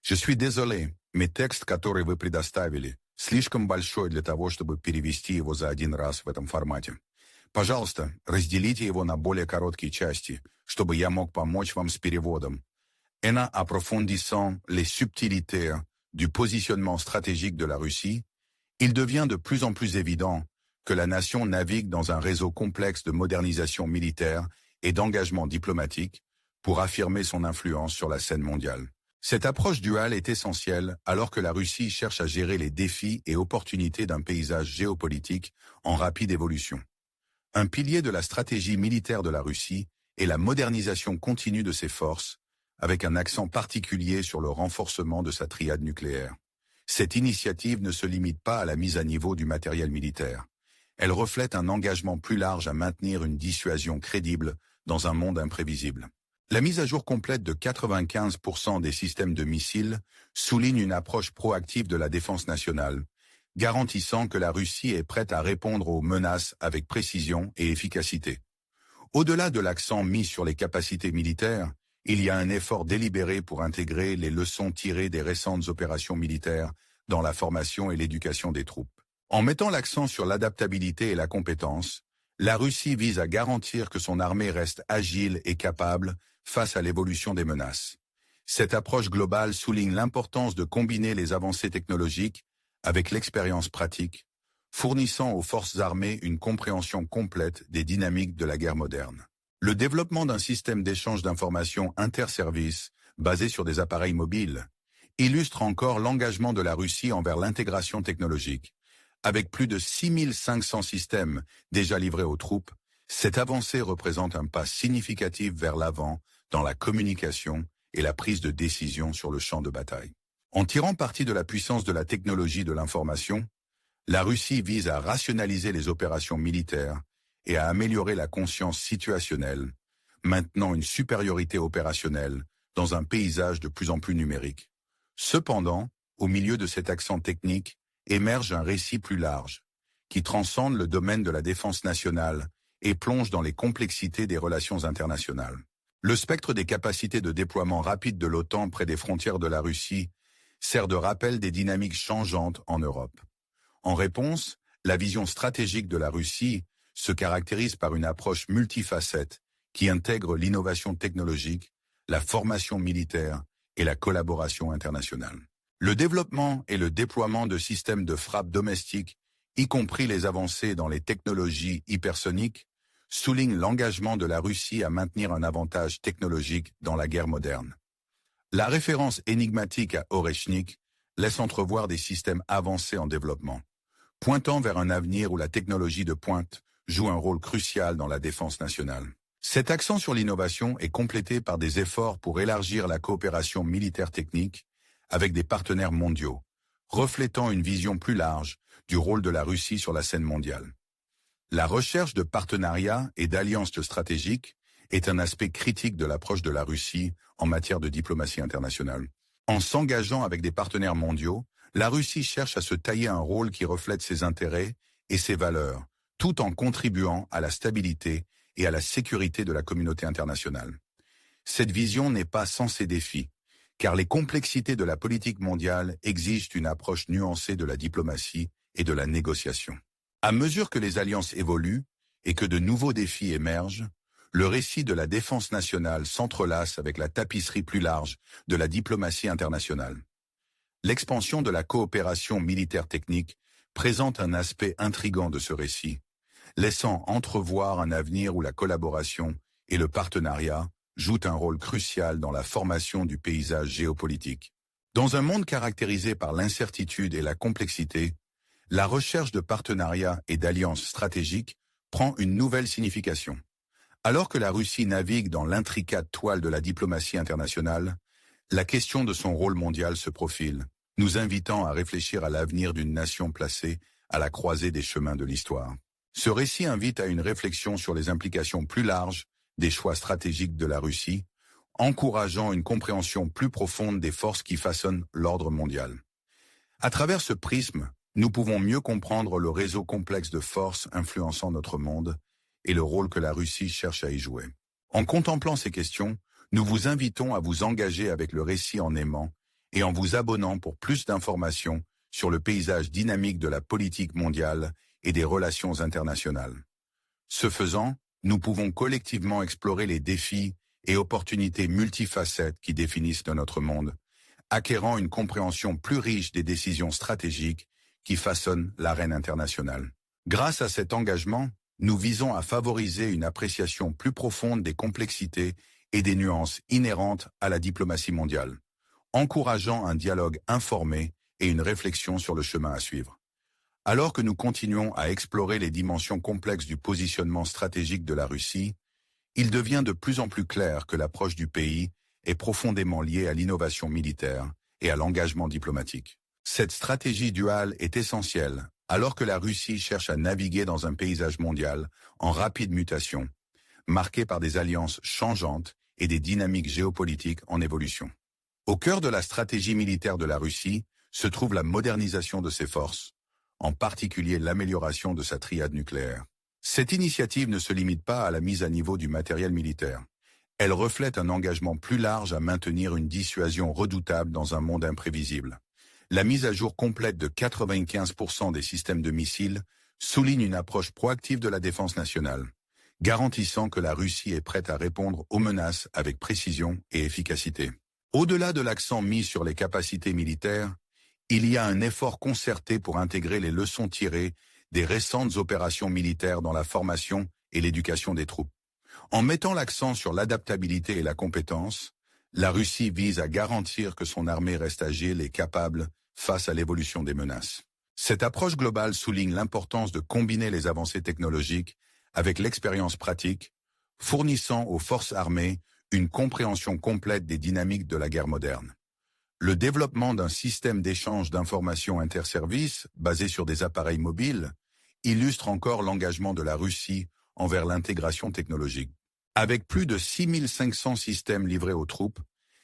Je suis désolé, mais текст, который вы предоставили, слишком большой для того, чтобы перевести его за один раз в этом формате. Пожалуйста, разделите его на более короткие части, чтобы я мог помочь вам с переводом. En approfondissant les subtilités du positionnement stratégique de la Russie, il devient de plus en plus évident que la nation navigue dans un réseau complexe de modernisation militaire et d'engagement diplomatique pour affirmer son influence sur la scène mondiale. Cette approche duale est essentielle alors que la Russie cherche à gérer les défis et opportunités d'un paysage géopolitique en rapide évolution. Un pilier de la stratégie militaire de la Russie est la modernisation continue de ses forces, avec un accent particulier sur le renforcement de sa triade nucléaire. Cette initiative ne se limite pas à la mise à niveau du matériel militaire. Elle reflète un engagement plus large à maintenir une dissuasion crédible dans un monde imprévisible. La mise à jour complète de 95% des systèmes de missiles souligne une approche proactive de la défense nationale, garantissant que la Russie est prête à répondre aux menaces avec précision et efficacité. Au-delà de l'accent mis sur les capacités militaires, il y a un effort délibéré pour intégrer les leçons tirées des récentes opérations militaires dans la formation et l'éducation des troupes. En mettant l'accent sur l'adaptabilité et la compétence, la Russie vise à garantir que son armée reste agile et capable face à l'évolution des menaces. Cette approche globale souligne l'importance de combiner les avancées technologiques avec l'expérience pratique, fournissant aux forces armées une compréhension complète des dynamiques de la guerre moderne. Le développement d'un système d'échange d'informations interservices basé sur des appareils mobiles illustre encore l'engagement de la Russie envers l'intégration technologique. Avec plus de 6500 systèmes déjà livrés aux troupes, cette avancée représente un pas significatif vers l'avant dans la communication et la prise de décision sur le champ de bataille. En tirant parti de la puissance de la technologie de l'information, la Russie vise à rationaliser les opérations militaires et à améliorer la conscience situationnelle, maintenant une supériorité opérationnelle dans un paysage de plus en plus numérique. Cependant, au milieu de cet accent technique, émerge un récit plus large, qui transcende le domaine de la défense nationale et plonge dans les complexités des relations internationales. Le spectre des capacités de déploiement rapide de l'OTAN près des frontières de la Russie sert de rappel des dynamiques changeantes en Europe. En réponse, la vision stratégique de la Russie se caractérise par une approche multifacette qui intègre l'innovation technologique, la formation militaire et la collaboration internationale. Le développement et le déploiement de systèmes de frappe domestiques, y compris les avancées dans les technologies hypersoniques, soulignent l'engagement de la Russie à maintenir un avantage technologique dans la guerre moderne. La référence énigmatique à Oreshnik laisse entrevoir des systèmes avancés en développement, pointant vers un avenir où la technologie de pointe joue un rôle crucial dans la défense nationale. Cet accent sur l'innovation est complété par des efforts pour élargir la coopération militaire technique avec des partenaires mondiaux, reflétant une vision plus large du rôle de la Russie sur la scène mondiale. La recherche de partenariats et d'alliances stratégiques est un aspect critique de l'approche de la Russie en matière de diplomatie internationale. En s'engageant avec des partenaires mondiaux, la Russie cherche à se tailler un rôle qui reflète ses intérêts et ses valeurs, tout en contribuant à la stabilité et à la sécurité de la communauté internationale. Cette vision n'est pas sans ses défis, car les complexités de la politique mondiale exigent une approche nuancée de la diplomatie et de la négociation. À mesure que les alliances évoluent et que de nouveaux défis émergent, le récit de la défense nationale s'entrelace avec la tapisserie plus large de la diplomatie internationale. L'expansion de la coopération militaire technique présente un aspect intrigant de ce récit, laissant entrevoir un avenir où la collaboration et le partenariat jouent un rôle crucial dans la formation du paysage géopolitique. Dans un monde caractérisé par l'incertitude et la complexité, la recherche de partenariats et d'alliances stratégiques prend une nouvelle signification. Alors que la Russie navigue dans l'intricate toile de la diplomatie internationale, la question de son rôle mondial se profile, nous invitant à réfléchir à l'avenir d'une nation placée à la croisée des chemins de l'histoire. Ce récit invite à une réflexion sur les implications plus larges des choix stratégiques de la Russie, encourageant une compréhension plus profonde des forces qui façonnent l'ordre mondial. À travers ce prisme, nous pouvons mieux comprendre le réseau complexe de forces influençant notre monde et le rôle que la Russie cherche à y jouer. En contemplant ces questions, nous vous invitons à vous engager avec le récit en aimant et en vous abonnant pour plus d'informations sur le paysage dynamique de la politique mondiale et des relations internationales. Ce faisant, nous pouvons collectivement explorer les défis et opportunités multifacettes qui définissent notre monde, acquérant une compréhension plus riche des décisions stratégiques qui façonnent l'arène internationale. Grâce à cet engagement, nous visons à favoriser une appréciation plus profonde des complexités et des nuances inhérentes à la diplomatie mondiale, encourageant un dialogue informé et une réflexion sur le chemin à suivre. Alors que nous continuons à explorer les dimensions complexes du positionnement stratégique de la Russie, il devient de plus en plus clair que l'approche du pays est profondément liée à l'innovation militaire et à l'engagement diplomatique. Cette stratégie duale est essentielle alors que la Russie cherche à naviguer dans un paysage mondial en rapide mutation, marqué par des alliances changeantes et des dynamiques géopolitiques en évolution. Au cœur de la stratégie militaire de la Russie se trouve la modernisation de ses forces, en particulier l'amélioration de sa triade nucléaire. Cette initiative ne se limite pas à la mise à niveau du matériel militaire. Elle reflète un engagement plus large à maintenir une dissuasion redoutable dans un monde imprévisible. La mise à jour complète de 95% des systèmes de missiles souligne une approche proactive de la défense nationale, garantissant que la Russie est prête à répondre aux menaces avec précision et efficacité. Au-delà de l'accent mis sur les capacités militaires, il y a un effort concerté pour intégrer les leçons tirées des récentes opérations militaires dans la formation et l'éducation des troupes. En mettant l'accent sur l'adaptabilité et la compétence, la Russie vise à garantir que son armée reste agile et capable face à l'évolution des menaces. Cette approche globale souligne l'importance de combiner les avancées technologiques avec l'expérience pratique, fournissant aux forces armées une compréhension complète des dynamiques de la guerre moderne. Le développement d'un système d'échange d'informations interservices basé sur des appareils mobiles illustre encore l'engagement de la Russie envers l'intégration technologique. Avec plus de 6500 systèmes livrés aux troupes,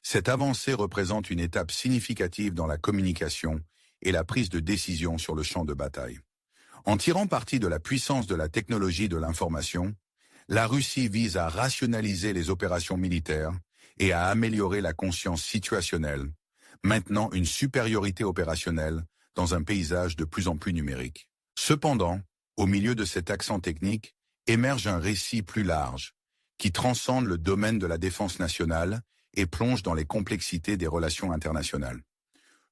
cette avancée représente une étape significative dans la communication et la prise de décision sur le champ de bataille. En tirant parti de la puissance de la technologie de l'information, la Russie vise à rationaliser les opérations militaires et à améliorer la conscience situationnelle, maintenant une supériorité opérationnelle dans un paysage de plus en plus numérique. Cependant, au milieu de cet accent technique, émerge un récit plus large, qui transcende le domaine de la défense nationale et plonge dans les complexités des relations internationales.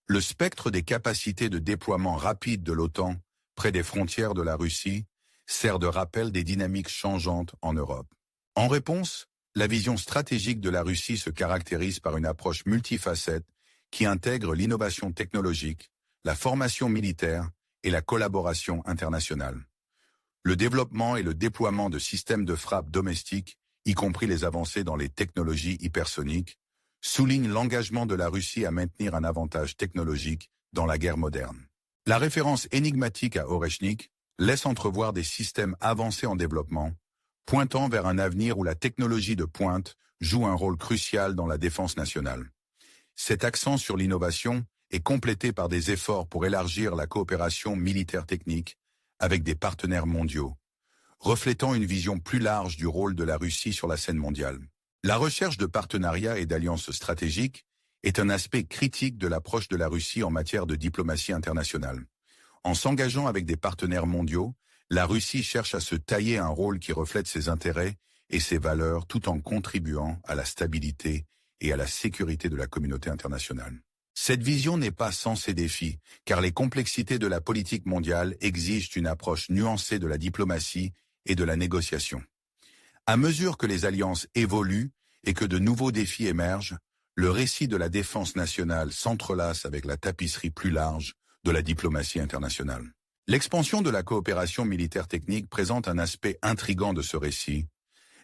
Le spectre des capacités de déploiement rapide de l'OTAN près des frontières de la Russie sert de rappel des dynamiques changeantes en Europe. En réponse, la vision stratégique de la Russie se caractérise par une approche multifacette qui intègre l'innovation technologique, la formation militaire et la collaboration internationale. Le développement et le déploiement de systèmes de frappe domestiques, y compris les avancées dans les technologies hypersoniques, soulignent l'engagement de la Russie à maintenir un avantage technologique dans la guerre moderne. La référence énigmatique à Oreshnik laisse entrevoir des systèmes avancés en développement, pointant vers un avenir où la technologie de pointe joue un rôle crucial dans la défense nationale. Cet accent sur l'innovation est complété par des efforts pour élargir la coopération militaire technique avec des partenaires mondiaux, reflétant une vision plus large du rôle de la Russie sur la scène mondiale. La recherche de partenariats et d'alliances stratégiques est un aspect critique de l'approche de la Russie en matière de diplomatie internationale. En s'engageant avec des partenaires mondiaux, la Russie cherche à se tailler un rôle qui reflète ses intérêts et ses valeurs tout en contribuant à la stabilité et à la sécurité de la communauté internationale. Cette vision n'est pas sans ses défis, car les complexités de la politique mondiale exigent une approche nuancée de la diplomatie et de la négociation. À mesure que les alliances évoluent et que de nouveaux défis émergent, le récit de la défense nationale s'entrelace avec la tapisserie plus large de la diplomatie internationale. L'expansion de la coopération militaire technique présente un aspect intrigant de ce récit,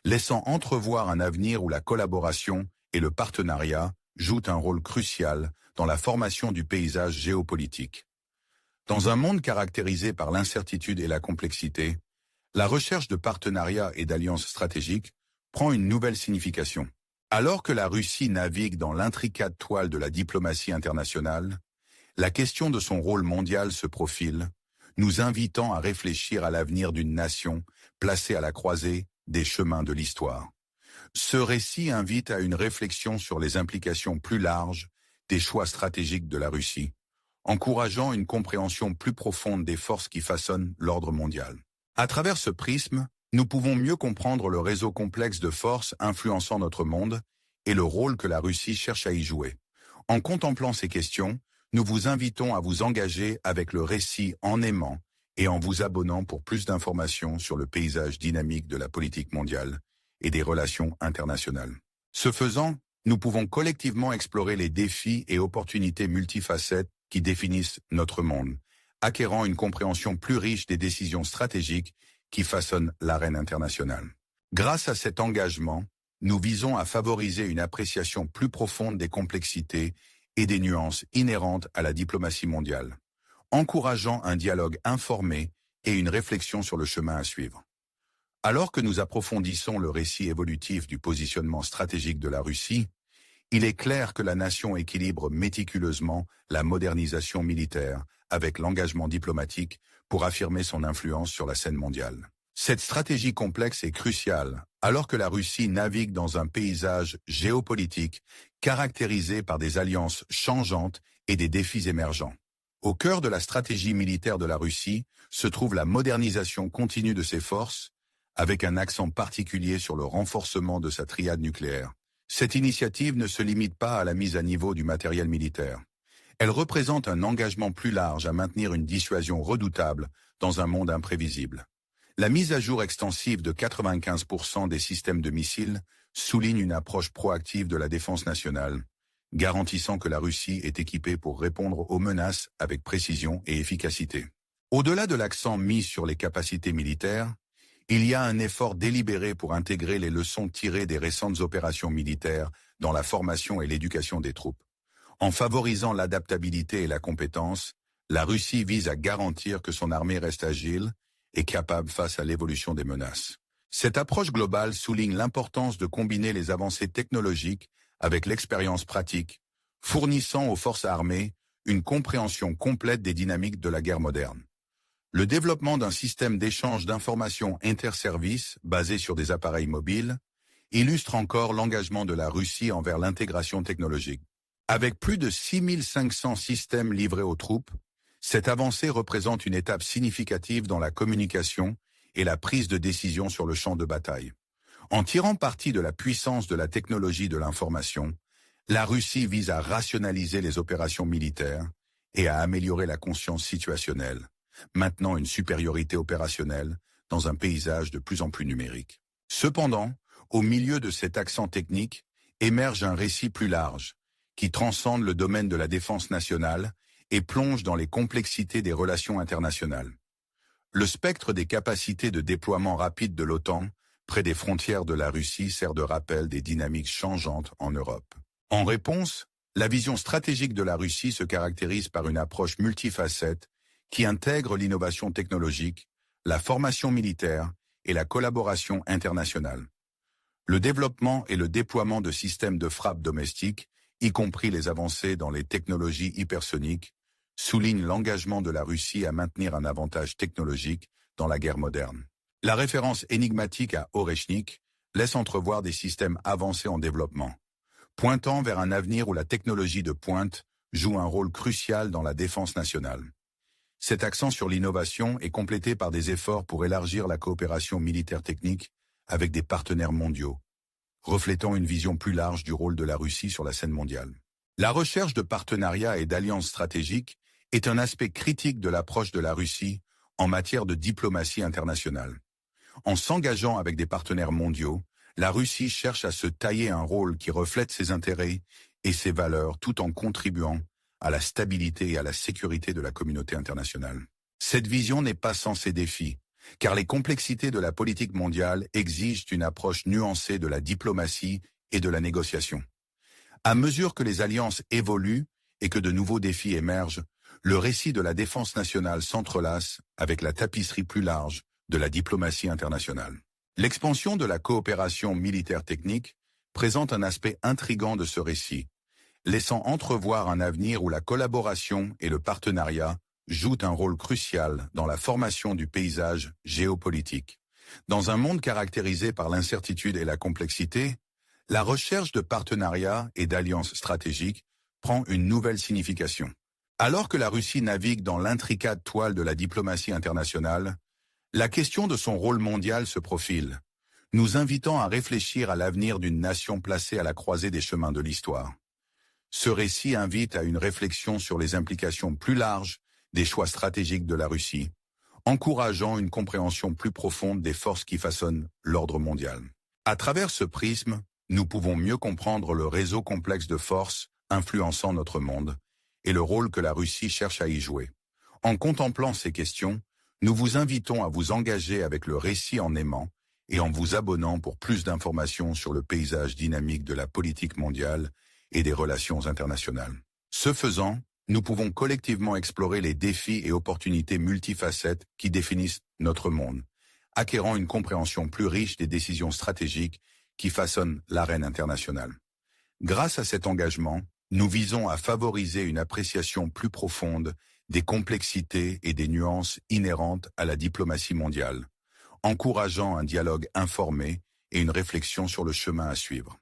laissant entrevoir un avenir où la collaboration et le partenariat jouent un rôle crucial dans la formation du paysage géopolitique. Dans un monde caractérisé par l'incertitude et la complexité, la recherche de partenariats et d'alliances stratégiques prend une nouvelle signification. Alors que la Russie navigue dans l'intricate toile de la diplomatie internationale, la question de son rôle mondial se profile, nous invitant à réfléchir à l'avenir d'une nation placée à la croisée des chemins de l'histoire. Ce récit invite à une réflexion sur les implications plus larges des choix stratégiques de la Russie, encourageant une compréhension plus profonde des forces qui façonnent l'ordre mondial. À travers ce prisme, nous pouvons mieux comprendre le réseau complexe de forces influençant notre monde et le rôle que la Russie cherche à y jouer. En contemplant ces questions, nous vous invitons à vous engager avec le récit en aimant et en vous abonnant pour plus d'informations sur le paysage dynamique de la politique mondiale et des relations internationales. Ce faisant, nous pouvons collectivement explorer les défis et opportunités multifacettes qui définissent notre monde, acquérant une compréhension plus riche des décisions stratégiques qui façonnent l'arène internationale. Grâce à cet engagement, nous visons à favoriser une appréciation plus profonde des complexités et des nuances inhérentes à la diplomatie mondiale, encourageant un dialogue informé et une réflexion sur le chemin à suivre. Alors que nous approfondissons le récit évolutif du positionnement stratégique de la Russie, il est clair que la nation équilibre méticuleusement la modernisation militaire avec l'engagement diplomatique pour affirmer son influence sur la scène mondiale. Cette stratégie complexe est cruciale alors que la Russie navigue dans un paysage géopolitique caractérisé par des alliances changeantes et des défis émergents. Au cœur de la stratégie militaire de la Russie se trouve la modernisation continue de ses forces, avec un accent particulier sur le renforcement de sa triade nucléaire. Cette initiative ne se limite pas à la mise à niveau du matériel militaire. Elle représente un engagement plus large à maintenir une dissuasion redoutable dans un monde imprévisible. La mise à jour extensive de 95% des systèmes de missiles souligne une approche proactive de la défense nationale, garantissant que la Russie est équipée pour répondre aux menaces avec précision et efficacité. Au-delà de l'accent mis sur les capacités militaires, il y a un effort délibéré pour intégrer les leçons tirées des récentes opérations militaires dans la formation et l'éducation des troupes. En favorisant l'adaptabilité et la compétence, la Russie vise à garantir que son armée reste agile et capable face à l'évolution des menaces. Cette approche globale souligne l'importance de combiner les avancées technologiques avec l'expérience pratique, fournissant aux forces armées une compréhension complète des dynamiques de la guerre moderne. Le développement d'un système d'échange d'informations interservices basé sur des appareils mobiles illustre encore l'engagement de la Russie envers l'intégration technologique. Avec plus de 6500 systèmes livrés aux troupes, cette avancée représente une étape significative dans la communication et la prise de décision sur le champ de bataille. En tirant parti de la puissance de la technologie de l'information, la Russie vise à rationaliser les opérations militaires et à améliorer la conscience situationnelle, maintenant une supériorité opérationnelle dans un paysage de plus en plus numérique. Cependant, au milieu de cet accent technique, émerge un récit plus large, qui transcende le domaine de la défense nationale et plonge dans les complexités des relations internationales. Le spectre des capacités de déploiement rapide de l'OTAN près des frontières de la Russie sert de rappel des dynamiques changeantes en Europe. En réponse, la vision stratégique de la Russie se caractérise par une approche multifacette qui intègre l'innovation technologique, la formation militaire et la collaboration internationale. Le développement et le déploiement de systèmes de frappe domestiques, y compris les avancées dans les technologies hypersoniques, soulignent l'engagement de la Russie à maintenir un avantage technologique dans la guerre moderne. La référence énigmatique à Oreshnik laisse entrevoir des systèmes avancés en développement, pointant vers un avenir où la technologie de pointe joue un rôle crucial dans la défense nationale. Cet accent sur l'innovation est complété par des efforts pour élargir la coopération militaire technique avec des partenaires mondiaux, reflétant une vision plus large du rôle de la Russie sur la scène mondiale. La recherche de partenariats et d'alliances stratégiques est un aspect critique de l'approche de la Russie en matière de diplomatie internationale. En s'engageant avec des partenaires mondiaux, la Russie cherche à se tailler un rôle qui reflète ses intérêts et ses valeurs tout en contribuant à la stabilité et à la sécurité de la communauté internationale. Cette vision n'est pas sans ses défis, car les complexités de la politique mondiale exigent une approche nuancée de la diplomatie et de la négociation. À mesure que les alliances évoluent et que de nouveaux défis émergent, le récit de la défense nationale s'entrelace avec la tapisserie plus large de la diplomatie internationale. L'expansion de la coopération militaire technique présente un aspect intrigant de ce récit, laissant entrevoir un avenir où la collaboration et le partenariat jouent un rôle crucial dans la formation du paysage géopolitique. Dans un monde caractérisé par l'incertitude et la complexité, la recherche de partenariats et d'alliances stratégiques prend une nouvelle signification. Alors que la Russie navigue dans l'intricate toile de la diplomatie internationale, la question de son rôle mondial se profile, nous invitant à réfléchir à l'avenir d'une nation placée à la croisée des chemins de l'histoire. Ce récit invite à une réflexion sur les implications plus larges des choix stratégiques de la Russie, encourageant une compréhension plus profonde des forces qui façonnent l'ordre mondial. À travers ce prisme, nous pouvons mieux comprendre le réseau complexe de forces influençant notre monde et le rôle que la Russie cherche à y jouer. En contemplant ces questions, nous vous invitons à vous engager avec le récit en aimant et en vous abonnant pour plus d'informations sur le paysage dynamique de la politique mondiale et des relations internationales. Ce faisant, nous pouvons collectivement explorer les défis et opportunités multifacettes qui définissent notre monde, acquérant une compréhension plus riche des décisions stratégiques qui façonnent l'arène internationale. Grâce à cet engagement, nous visons à favoriser une appréciation plus profonde des complexités et des nuances inhérentes à la diplomatie mondiale, encourageant un dialogue informé et une réflexion sur le chemin à suivre.